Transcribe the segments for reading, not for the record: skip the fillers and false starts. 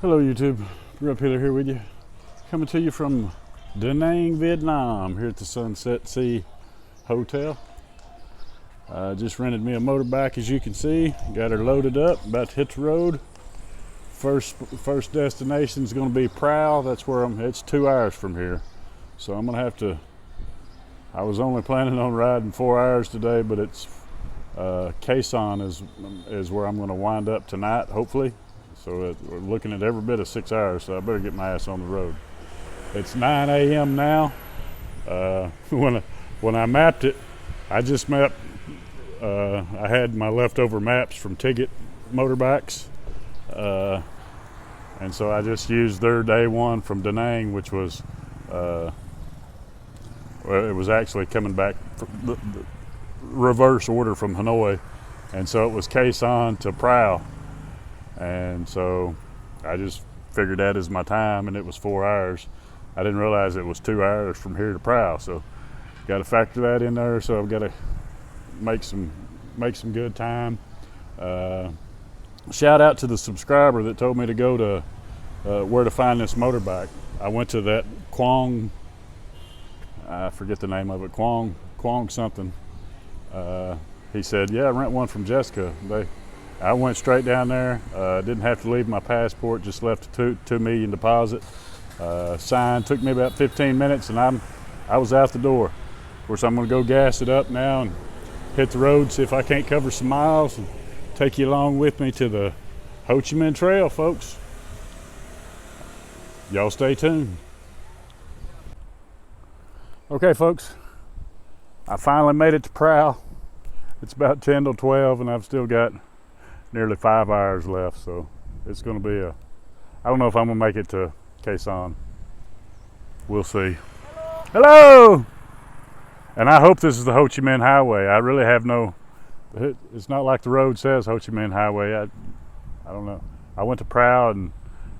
Hello YouTube, Real Peeler here with you. Coming to you from Da Nang, Vietnam, here at the Sunset Sea Hotel. Just rented me a motorbike, as you can see. Got her loaded up, about to hit the road. First destination is going to be Prow. That's where it's 2 hours from here. So I'm going to have to, I was only planning on riding 4 hours today, but it's Chi is where I'm going to wind up tonight, hopefully. So we're looking at every bit of 6 hours, so I better get my ass on the road. It's 9 a.m. now. When I mapped it, I just mapped, I had my leftover maps from Ticket Motorbikes. And so I just used their day one from Da Nang, which was, well, it was actually coming back the reverse order from Hanoi. And so it was Chi to Prow. And so I just figured that as my time, and it was 4 hours. I didn't realize it was 2 hours from here to Prow, so got to factor that in there. So I've got to make some good time. Shout out to the subscriber that told me to go to where to find this motorbike. I went to that Quang, I forget the name of it, Quang something. He said, yeah, rent one from Jessica. I went straight down there, didn't have to leave my passport, just left a $2 million deposit. Signed, took me about 15 minutes, and I was out the door. Of course, I'm gonna go gas it up now and hit the road, see if I can't cover some miles, and take you along with me to the Ho Chi Minh Trail, folks. Y'all stay tuned. Okay, folks, I finally made it to Prow. It's about 10 to 12, and I've still got nearly 5 hours left, so it's going to be I don't know if I'm going to make it to Quezon. We'll see. Hello! And I hope this is the Ho Chi Minh Highway. I really have it's not like the road says Ho Chi Minh Highway. I don't know. I went to Prow, and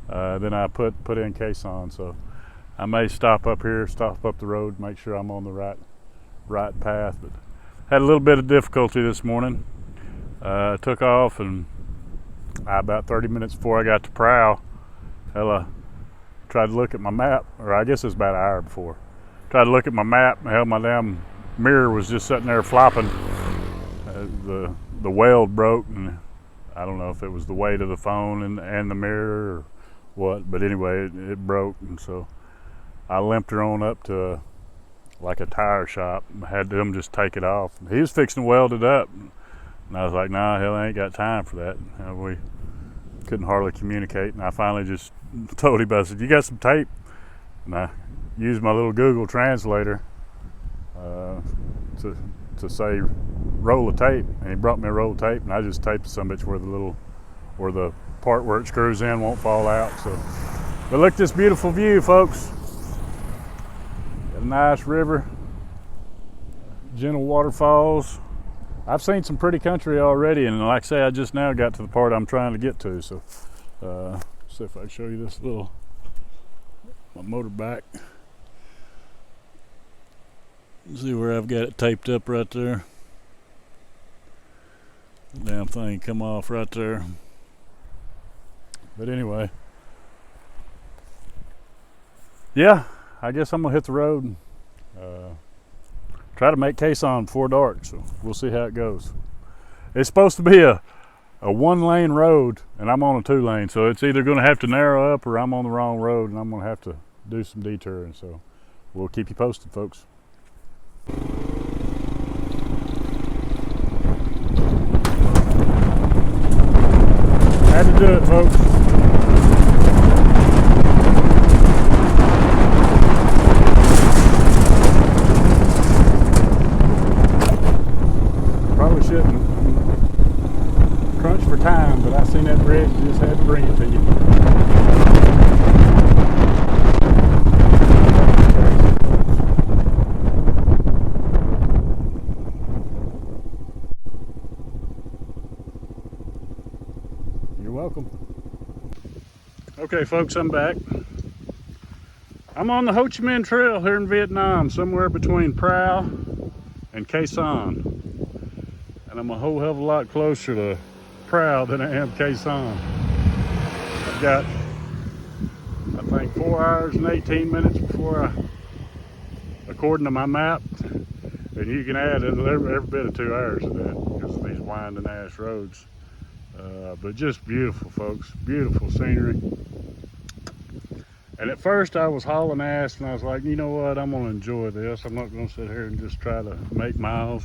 then I put in Quezon, so I may stop up here, stop up the road, make sure I'm on the right path. But had a little bit of difficulty this morning. Took off, and about 30 minutes before I got to Prow, tried to look at my map, or I guess it was about an hour before. Tried to look at my map, and my damn mirror was just sitting there flopping. The weld broke, and I don't know if it was the weight of the phone and the mirror or what, but anyway, it broke, and so I limped her on up to like a tire shop. I had them just take it off. He was fixing to weld it up. And I was like, nah, hell, I ain't got time for that. We couldn't hardly communicate. And I finally just told him, I said, you got some tape? And I used my little Google translator to say, roll of tape. And he brought me a roll of tape, and I just taped some bitch where the part where it screws in won't fall out. So, but look at this beautiful view, folks. Got a nice river, gentle waterfalls. I've seen some pretty country already, and like I say, I just now got to the part I'm trying to get to. So, see if I can show you this my motorbike. See where I've got it taped up right there. Damn thing come off right there. But anyway, yeah, I guess I'm gonna hit the road. Try to make Quezon before dark, so we'll see how it goes. It's supposed to be a 1-lane road, and I'm on a 2-lane, so it's either going to have to narrow up or I'm on the wrong road, and I'm going to have to do some detouring. So we'll keep you posted, folks. Had to do it, folks. Shouldn't crunch for time, but I seen that bridge, just had to bring it to you. You're welcome. Okay, folks, I'm back. I'm on the Ho Chi Minh Trail here in Vietnam, somewhere between Prow and Quezon. And I'm a whole hell of a lot closer to Prow than I am Quezon. I've got I think 4 hours and 18 minutes before according to my map. And you can add every bit of 2 hours to that because of these winding ass roads. But just beautiful, folks. Beautiful scenery. And at first I was hauling ass and I was like, you know what, I'm gonna enjoy this. I'm not gonna sit here and just try to make miles.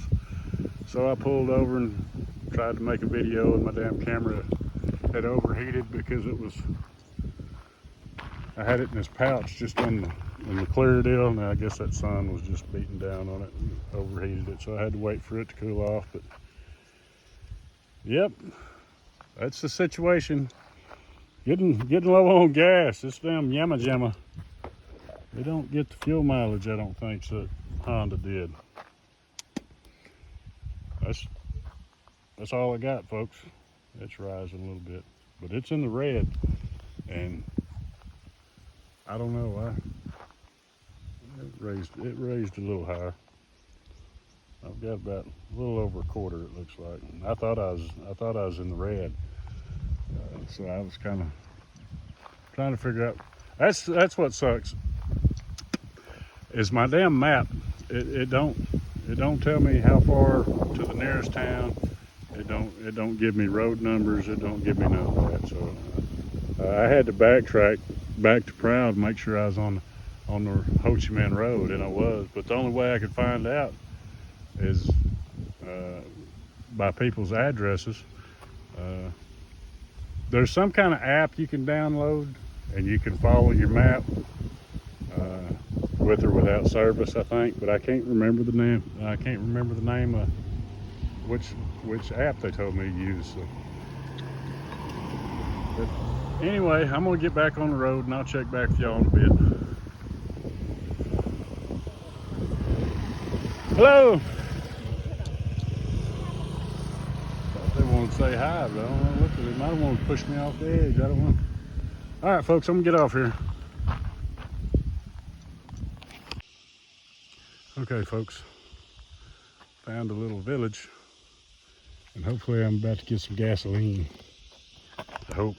So I pulled over and tried to make a video, and my damn camera had overheated because I had it in this pouch just in the clear deal. Now I guess that sun was just beating down on it and overheated it, so I had to wait for it to cool off. But yep, that's the situation. Getting low on gas. This damn Yama Jamma, they don't get the fuel mileage, I don't think, that Honda did. That's all I got, folks. It's rising a little bit, but it's in the red, and I don't know. It raised a little higher. I've got about a little over a quarter, it looks like. I thought I was in the red. So I was kind of trying to figure out. That's what sucks. Is my damn map. It don't tell me how far to the nearest town. It don't give me road numbers. It don't give me none of that. So I had to backtrack back to Proud, make sure I was on the Ho Chi Minh Road, and I was. But the only way I could find out is by people's addresses. There's some kind of app you can download, and you can follow your map with or without service, I think. But I can't remember the name. I can't remember the name of which app they told me to use. So. But anyway, I'm gonna get back on the road, and I'll check back with y'all in a bit. Hello. They want to say hi, but I don't want to look at it. They might want to push me off the edge. I don't want. All right, folks, I'm gonna get off here. Okay, folks, found a little village, and hopefully I'm about to get some gasoline. I hope.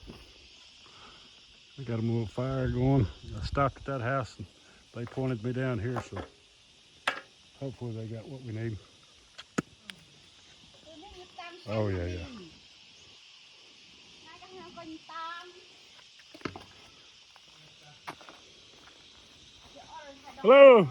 I got a little fire going. I stopped at that house, and they pointed me down here, so hopefully they got what we need. Oh yeah, yeah. Hello.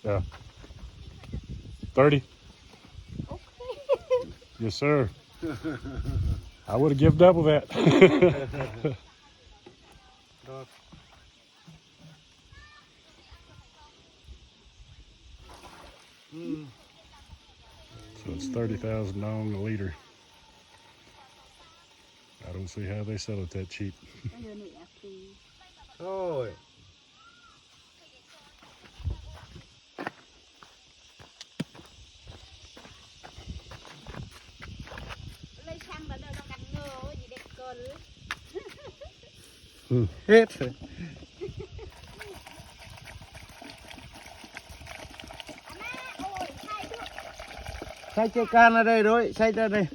Yeah. 30. Okay. Yes, sir. I would have given double that. So it's 30,000 dong a liter. I don't see how they sell it that cheap. Thôi. Hết rồi. Xay chơi can ở đây rồi, xay ra đây.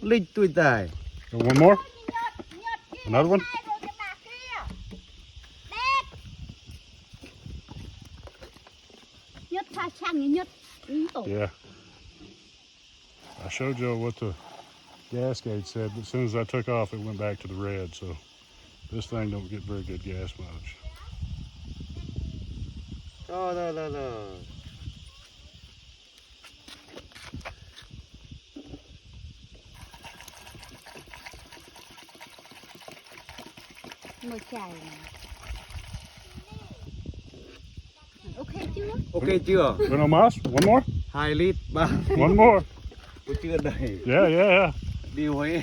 Lịch tuổi tài. One more? Another one? Yeah. I showed you what the gas gauge said, but as soon as I took off, it went back to the red, so this thing don't get very good gas mileage. No. Ok chưa? Uno más? One more? 2 lít, 3 One more? chưa đầy. Yeah. Đi Huế.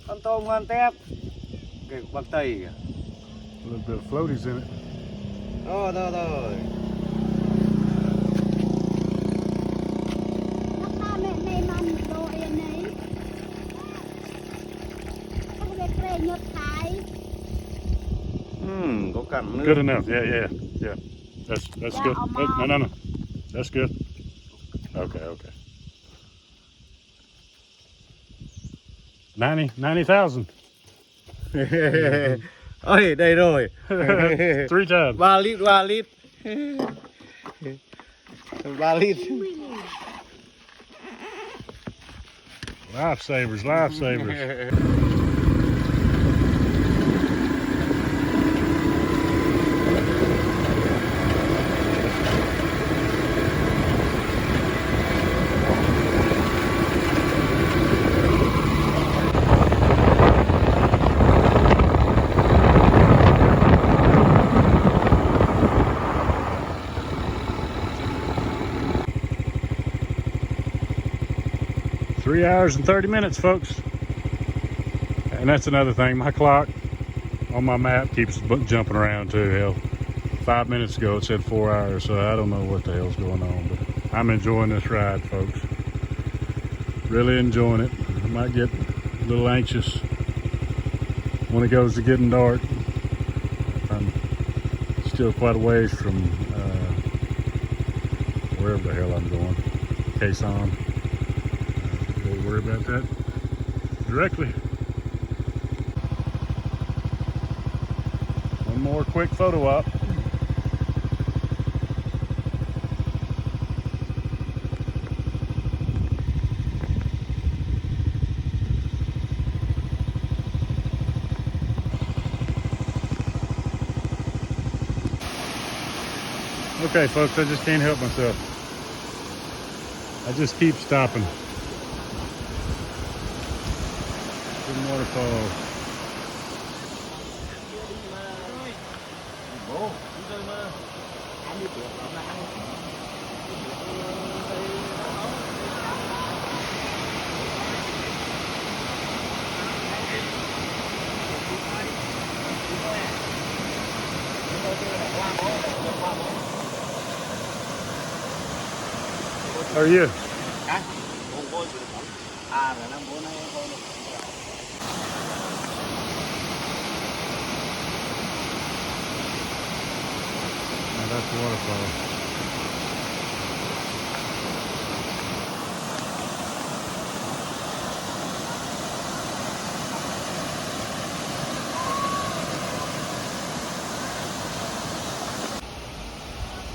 Con tôm ngon tép. Cái bạc tây kìa. A little bit of floaties in it. Thôi thôi thôi. Nó mẹ mẹ non đồ yên ấy. Không biết về nhật thái. Có cặn nữa. Good enough. Yeah. That's Yeah, good. I'm No. That's good. Okay. 90,000. Ôi, đây rồi. 3 times. 3 lít, 3 lít. 3 lít. Lifesavers. Three hours and 30 minutes, folks. And that's another thing. My clock on my map keeps jumping around too. Hell, 5 minutes ago it said 4 hours, so I don't know what the hell's going on. But I'm enjoying this ride, folks. Really enjoying it. I might get a little anxious when it goes to getting dark. I'm still quite a ways from wherever the hell I'm going. Quezon. We'll worry about that directly. One more quick photo op. Okay, folks, I just can't help myself. I just keep stopping. Good waterfall. How are you? Now that's the waterfall.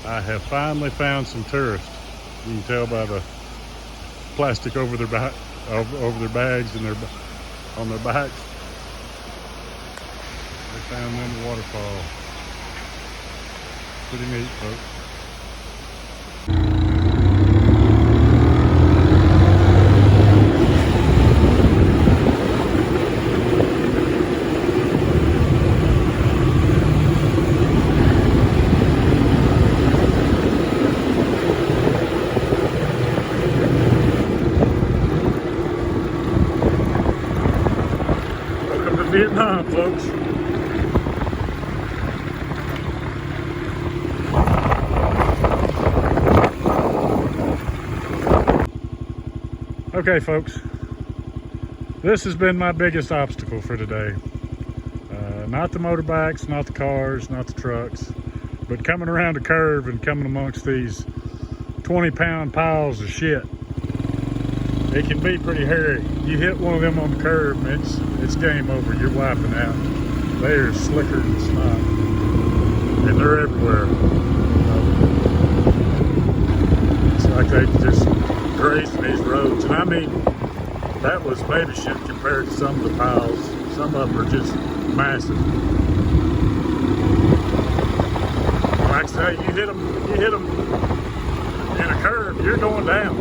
I have finally found some tourists. You can tell by the plastic over their back, over their bags and on their bikes. They found them a waterfall. Pretty neat, folks. Welcome to Vietnam, folks. Okay, folks, this has been my biggest obstacle for today. Not the motorbikes, not the cars, not the trucks, but coming around a curve and coming amongst these 20-pound piles of shit. It can be pretty hairy. You hit one of them on the curb and it's game over. You're wiping out. They are slicker than snot. And they're everywhere. It's like they just grazing these roads. And I mean, that was baby shit compared to some of the piles. Some of them are just massive. Like I say, you hit them in a curve, you're going down.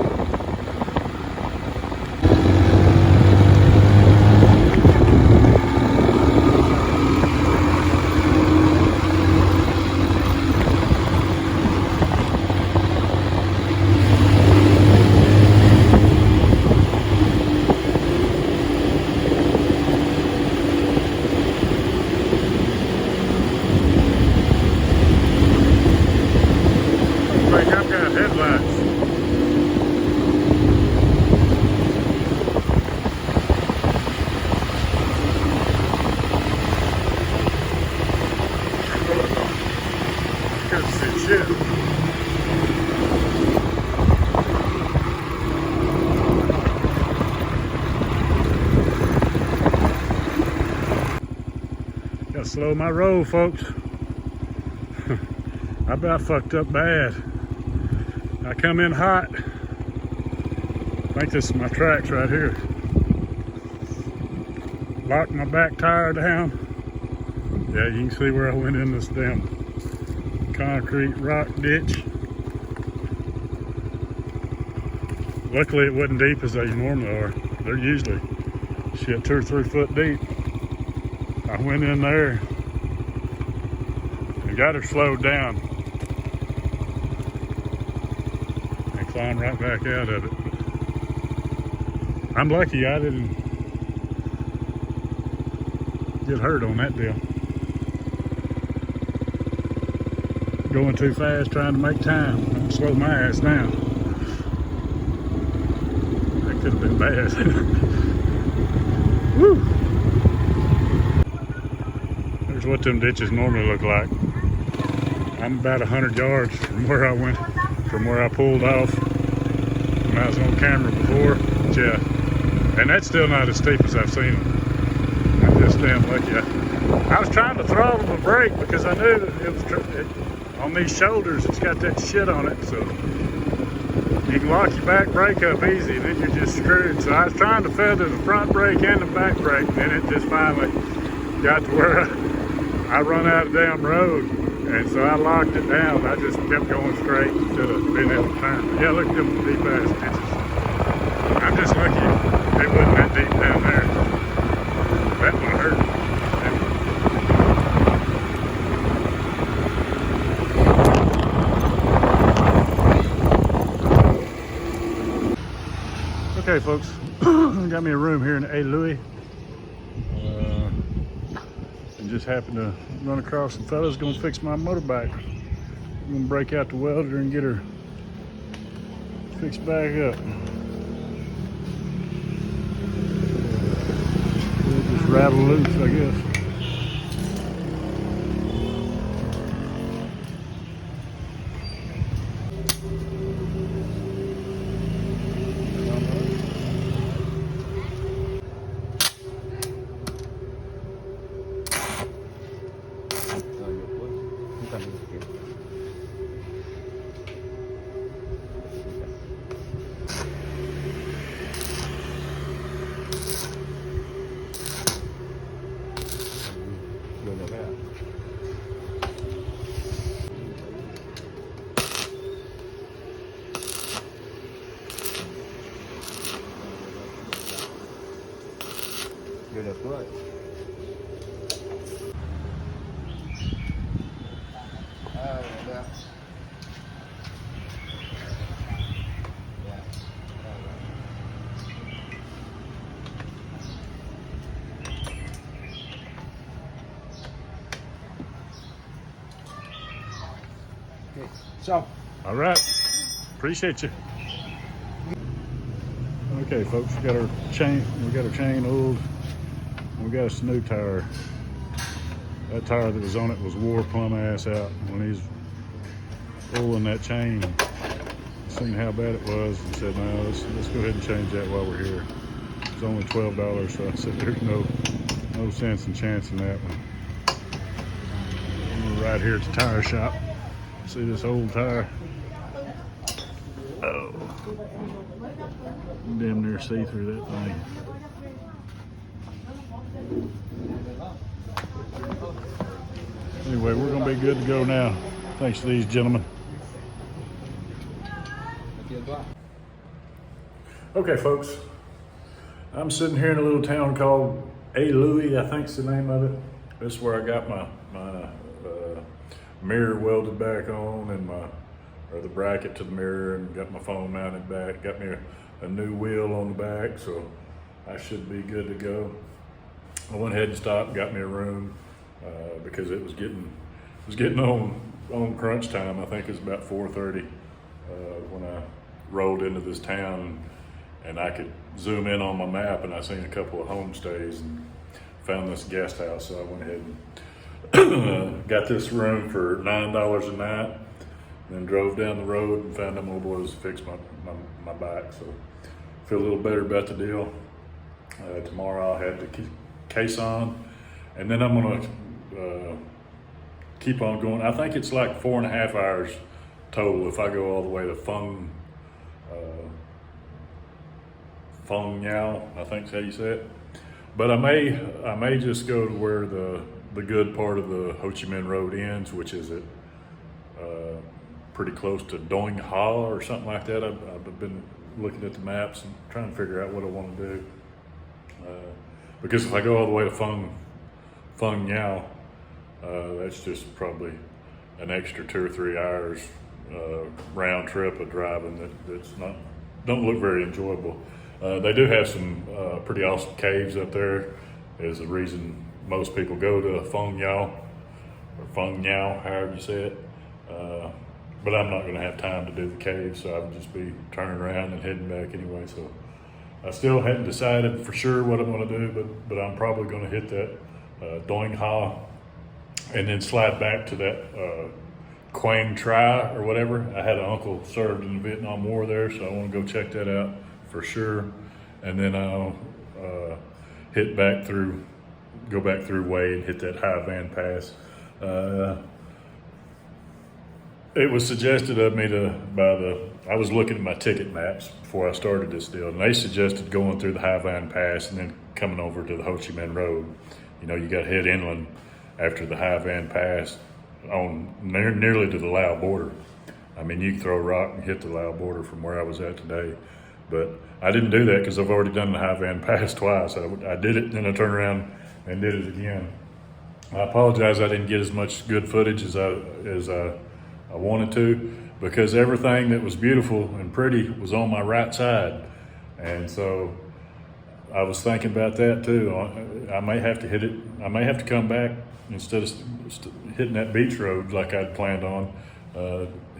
Slow my roll, folks. I about fucked up bad. I come in hot. I think this is my tracks right here. Locked my back tire down. Yeah, you can see where I went in this damn concrete rock ditch. Luckily it wasn't deep as they normally are. They're usually shit 2 or 3 foot deep. I went in there and got her slowed down and climbed right back out of it. I'm lucky I didn't get hurt on that deal. Going too fast trying to make time. I'm gonna slow my ass down. That could have been bad. Woo! There's what them ditches normally look like. I'm about 100 yards from where I went, from where I pulled off when I was on camera before. But yeah, and that's still not as steep as I've seen them. I'm just damn lucky. I was trying to throttle the brake because I knew that it was on these shoulders. It's got that shit on it, so you can lock your back brake up easy, and then you're just screwed. So I was trying to feather the front brake and the back brake, and then it just finally got to where I run out of damn road, and so I locked it down. I just kept going straight instead of being able to turn. Yeah, look at them deep ass ditches. I'm just lucky it wasn't that deep down there. That would have hurt. Okay, folks, got me a room here in A. Louis. And just happened to run across some fellas gonna fix my motorbike. I'm gonna break out the welder and get her fixed back up. It'll just rattle loose, I guess. Vô được rồi. Được. Okay, xong. All right, appreciate you. Okay, folks, we got our chain oiled. We got us a new tire. That tire that was on it was wore plumb ass out. When he's pulling that chain, seen how bad it was and said, no, let's go ahead and change that while we're here. It was only $12, so I said there's no sense in chancing that one. We're right here at the tire shop. See this old tire? Oh, damn near see through that thing. Anyway, we're gonna be good to go now. Thanks to these gentlemen. Okay, folks. I'm sitting here in a little town called A. Louis, I think's the name of it. This is where I got my mirror welded back on and the bracket to the mirror, and got my phone mounted back. Got me a new wheel on the back, so I should be good to go. I went ahead and stopped, got me a room because it was getting on crunch time. I think it was about 4:30 when I rolled into this town, and I could zoom in on my map, and I seen a couple of homestays and found this guest house. So I went ahead and got this room for $9 a night, then drove down the road and found them old boys to fix my bike. So feel a little better about the deal. Tomorrow I'll have the case on, and then I'm gonna keep on going. I think it's like 4.5 hours total if I go all the way to Phong Nhau, I think is how you say it. But I may just go to where the good part of the Ho Chi Minh Road ends, which is at pretty close to Dong Ha or something like that. I've been looking at the maps and trying to figure out what I want to do. Because if I go all the way to Phong Nhau, that's just probably an extra 2 or 3 hours round trip of driving that's don't look very enjoyable. They do have some pretty awesome caves up there. Is the reason most people go to Phong Nhau, however you say it. But I'm not going to have time to do the caves, so I would just be turning around and heading back anyway. So I still hadn't decided for sure what I'm going to do, but I'm probably going to hit that Dong Ha and then slide back to that Quang Tri or whatever. I had an uncle served in the Vietnam War there, so I want to go check that out for sure. And then I'll go back through Way and hit that High Van Pass. It was suggested of me I was looking at my ticket maps before I started this deal, and they suggested going through the High Van Pass and then coming over to the Ho Chi Minh Road. You know, you got to head inland after the High Van Pass on nearly to the Lao border. I mean, you can throw a rock and hit the Lao border from where I was at today. But I didn't do that because I've already done the High Van Pass twice. I did it, then I turned around and did it again. I apologize I didn't get as much good footage as I wanted to, because everything that was beautiful and pretty was on my right side. And so I was thinking about that too. I may have to hit it. I may have to come back instead of hitting that beach road like I'd planned on,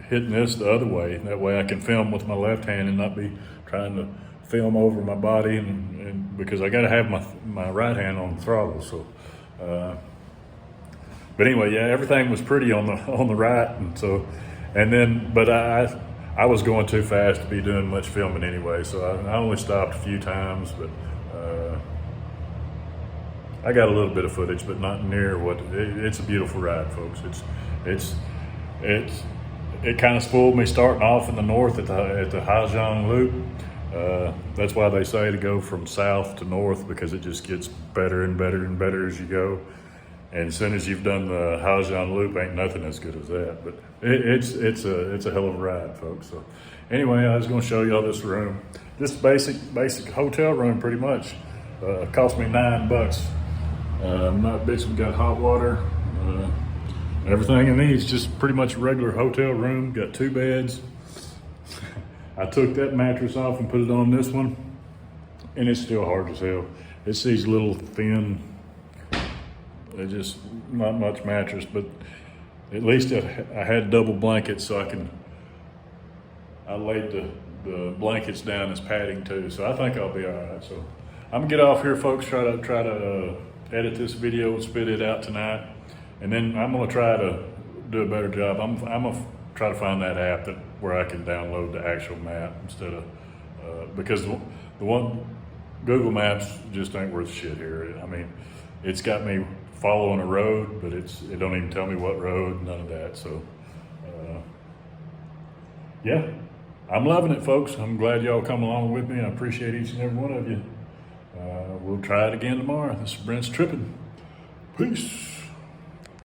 hitting this the other way. That way I can film with my left hand and not be trying to film over my body, and because I got to have my right hand on the throttle. So, but anyway, yeah, everything was pretty on the right, but I was going too fast to be doing much filming anyway. So I only stopped a few times, but I got a little bit of footage, but not near it's a beautiful ride, folks. It kind of spoiled me starting off in the north at the Haijiang Loop. That's why they say to go from south to north, because it just gets better and better and better as you go. And as soon as you've done the Haijiang Loop, ain't nothing as good as that. But it's a hell of a ride, folks. So anyway, I was going to show y'all this room. This basic hotel room, pretty much, cost me $9. Not bitching. Got hot water. Everything in these, just pretty much a regular hotel room. Got 2 beds. I took that mattress off and put it on this one, and it's still hard as hell. It's these little thin, they're just not much mattress, but at least I had double blankets, so I laid the blankets down as padding too, so I think I'll be all right. So I'm gonna get off here, folks. Try to edit this video and spit it out tonight. And then I'm gonna try to do a better job. I'm gonna try to find that app where I can download the actual map instead of, because the one, Google Maps just ain't worth shit here. I mean, it's got me following a road, but it don't even tell me what road, none of that. So, yeah, I'm loving it, folks. I'm glad y'all come along with me. I appreciate each and every one of you. We'll try it again tomorrow. This is Brent's Tripping. Peace.